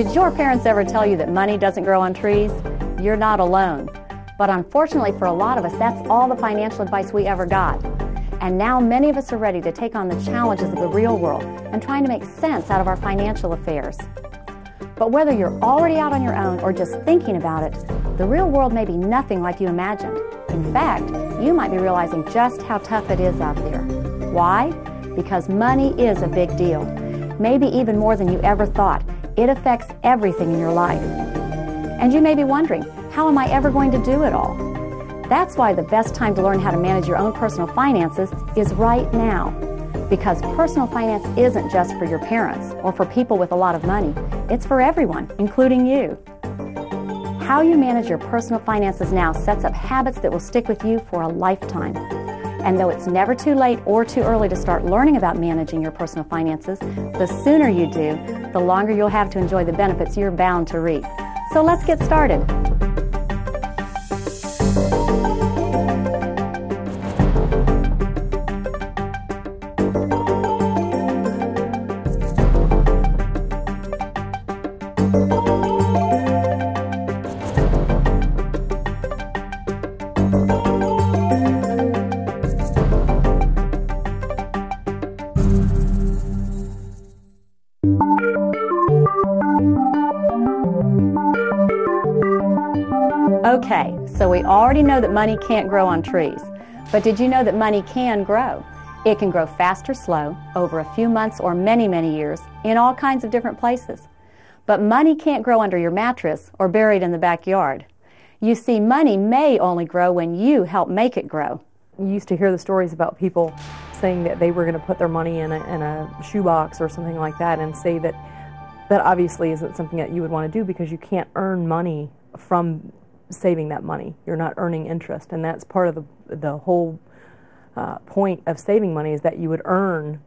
Did your parents ever tell you that money doesn't grow on trees? You're not alone. But unfortunately for a lot of us, that's all the financial advice we ever got. And now many of us are ready to take on the challenges of the real world and trying to make sense out of our financial affairs. But whether you're already out on your own or just thinking about it, the real world may be nothing like you imagined. In fact, you might be realizing just how tough it is out there. Why? Because money is a big deal. Maybe even more than you ever thought. It affects everything in your life. And you may be wondering, how am I ever going to do it all? That's why the best time to learn how to manage your own personal finances is right now. Because personal finance isn't just for your parents or for people with a lot of money. It's for everyone, including you. How you manage your personal finances now sets up habits that will stick with you for a lifetime. And though it's never too late or too early to start learning about managing your personal finances, the sooner you do, the longer you'll have to enjoy the benefits you're bound to reap. So let's get started. Okay, so we already know that money can't grow on trees. But did you know that money can grow? It can grow fast or slow, over a few months or many, many years, in all kinds of different places. But money can't grow under your mattress or buried in the backyard. You see, money may only grow when you help make it grow. You used to hear the stories about people saying that they were going to put their money in a shoebox or something like that, and say that that obviously isn't something that you would want to do because you can't earn money from saving that money. You're not earning interest, and that's part of the whole point of saving money, is that you would earn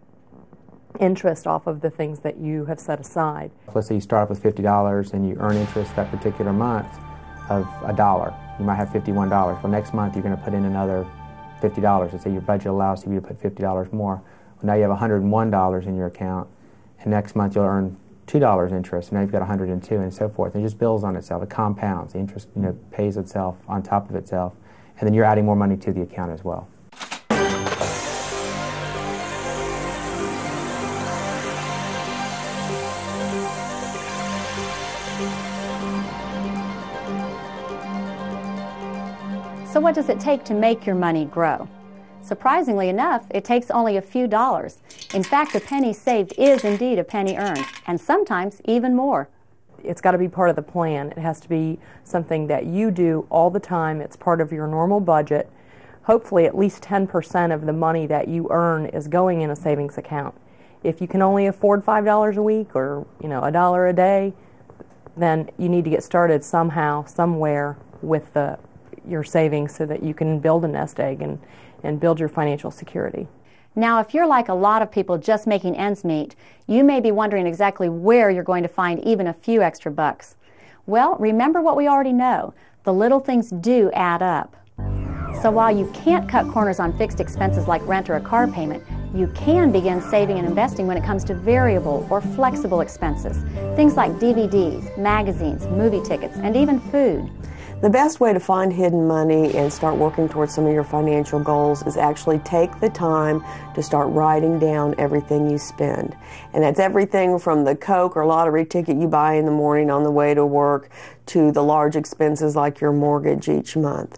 interest off of the things that you have set aside. Let's say you start off with $50 and you earn interest that particular month of $1. You might have $51. Well, next month you're going to put in another $50. Let's say your budget allows you to put $50 more. Well, now you have $101 in your account, and next month you'll earn $2 interest, and now you've got $102, and so forth. And it just builds on itself. It compounds. The interest, pays itself on top of itself, and then you're adding more money to the account as well. So what does it take to make your money grow? Surprisingly enough, it takes only a few dollars. In fact, a penny saved is indeed a penny earned, and sometimes even more. It's got to be part of the plan. It has to be something that you do all the time. It's part of your normal budget. Hopefully at least 10% of the money that you earn is going in a savings account. If you can only afford $5 a week or $1 a day, then you need to get started somehow, somewhere with your savings so that you can build a nest egg and build your financial security. Now, if you're like a lot of people just making ends meet, you may be wondering exactly where you're going to find even a few extra bucks. Well, remember what we already know. The little things do add up. So while you can't cut corners on fixed expenses like rent or a car payment, you can begin saving and investing when it comes to variable or flexible expenses. Things like DVDs, magazines, movie tickets, and even food. The best way to find hidden money and start working towards some of your financial goals is actually take the time to start writing down everything you spend. And that's everything from the Coke or lottery ticket you buy in the morning on the way to work to the large expenses like your mortgage each month.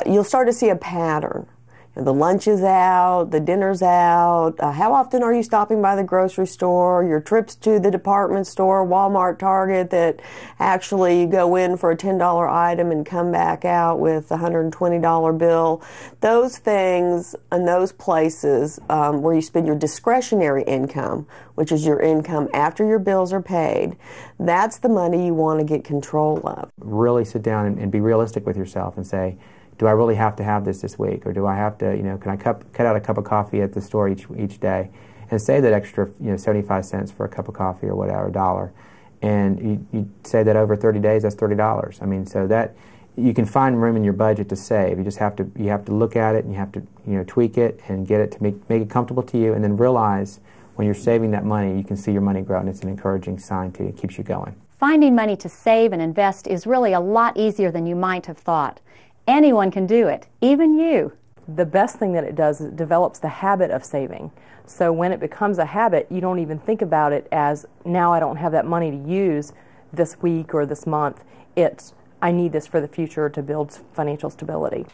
You'll start to see a pattern. The lunch is out, the dinner's out, how often are you stopping by the grocery store, your trips to the department store, Walmart, Target, that actually you go in for a $10 item and come back out with a $120 bill. Those things and those places where you spend your discretionary income, which is your income after your bills are paid, that's the money you want to get control of. Really sit down and be realistic with yourself and say, do I really have to have this week, or do I have to, can I cut out a cup of coffee at the store each day, and save that extra, 75 cents for a cup of coffee or whatever, $1, and you say that over 30 days, that's $30. I mean, so that you can find room in your budget to save. You just have to look at it, and you have to tweak it and get it to make it comfortable to you, and then realize when you're saving that money, you can see your money grow, and it's an encouraging sign to you. It keeps you going. Finding money to save and invest is really a lot easier than you might have thought. Anyone can do it, even you. The best thing that it does is it develops the habit of saving. So when it becomes a habit, you don't even think about it as, now I don't have that money to use this week or this month. It's, I need this for the future to build financial stability.